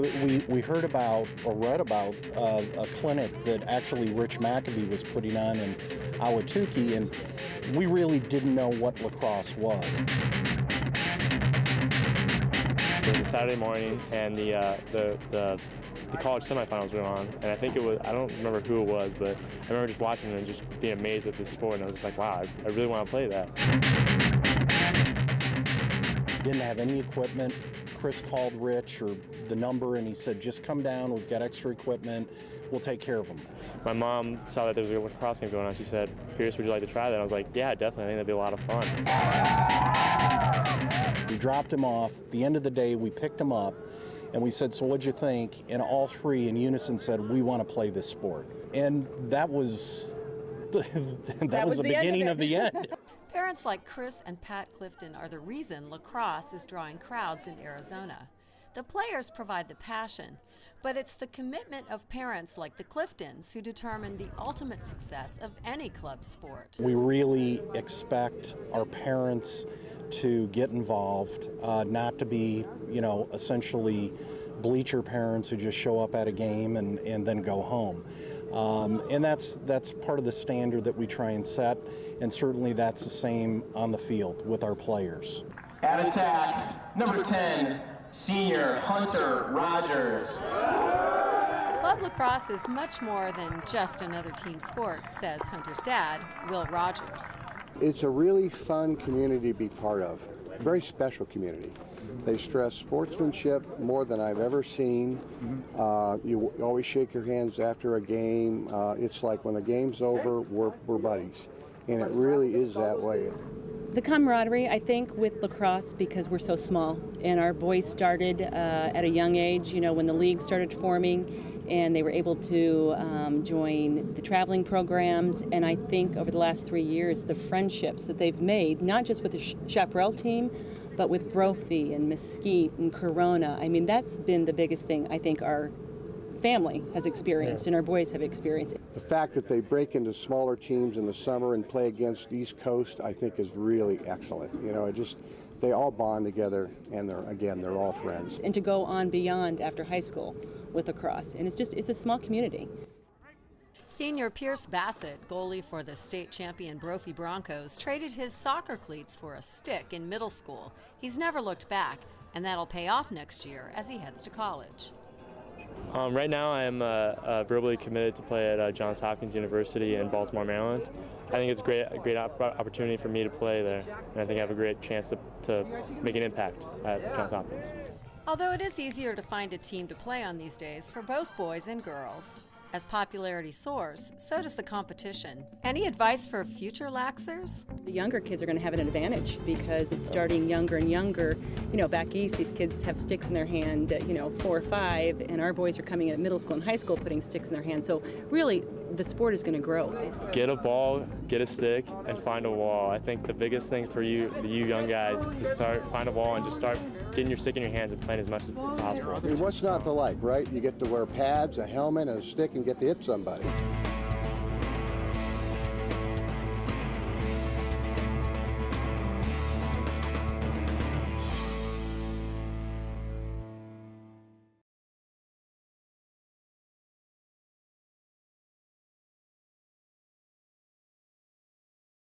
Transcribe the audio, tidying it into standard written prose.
We heard about or read about a clinic that actually Rich McAbee was putting on in Ahwatukee, and we really didn't know what lacrosse was. It was a Saturday morning, and the college semifinals were on, and I think it was, I don't remember who it was, but I remember just watching it and just being amazed at this sport, and I was just like, wow, I really want to play that. Didn't have any equipment. Chris called Rich or the number, and he said, just come down, we've got extra equipment, we'll take care of them. My mom saw that there was a lacrosse game going on. She said, Pierce, would you like to try that? I was like, yeah, definitely, I think that'd be a lot of fun. We dropped him off. At the end of the day, we picked him up, and we said, so what'd you think? And all three in unison said, we want to play this sport. And that was that was the beginning of the end. Parents like Chris and Pat Clifton are the reason lacrosse is drawing crowds in Arizona. The players provide the passion, but it's the commitment of parents like the Cliftons who determine the ultimate success of any club sport. We really expect our parents to get involved, not to be, essentially bleacher parents who just show up at a game and then go home. And that's part of the standard that we try and set, and certainly that's the same on the field with our players. At attack, number 10, senior Hunter Rodgers. Club lacrosse is much more than just another team sport, says Hunter's dad, Will Rodgers. It's a really fun community to be part of, a very special community. They stress sportsmanship more than I've ever seen. You always shake your hands after a game. It's like when the game's over, we're buddies. And it really is that way. The camaraderie, I think, with lacrosse, because we're so small, and our boys started at a young age, when the league started forming, and they were able to join the traveling programs. And I think over the last 3 years, the friendships that they've made, not just with the Chaparral team, but with Brophy and Mesquite and Corona. I mean, that's been the biggest thing I think our family has experienced and our boys have experienced. The fact that they break into smaller teams in the summer and play against East Coast, I think is really excellent. They all bond together, and they're all friends. And to go on beyond after high school with lacrosse, and it's a small community. Senior Pierce Bassett, goalie for the state champion Brophy Broncos, traded his soccer cleats for a stick in middle school. He's never looked back, and that'll pay off next year as he heads to college. Right now I am verbally committed to play at Johns Hopkins University in Baltimore, Maryland. I think it's a great opportunity for me to play there, and I think I have a great chance to make an impact at Johns Hopkins. Although it is easier to find a team to play on these days for both boys and girls. As popularity soars, so does the competition. Any advice for future Laxers? The younger kids are going to have an advantage because it's starting younger and younger. Back east, these kids have sticks in their hand at, 4 or 5, and our boys are coming in at middle school and high school putting sticks in their hand. So really, the sport is going to grow. Get a ball, get a stick, and find a wall. I think the biggest thing for you young guys, is to find a wall and just start getting your stick in your hands and playing as much as possible. I mean, what's not to like, right? You get to wear pads, a helmet, and a stick, and get to hit somebody.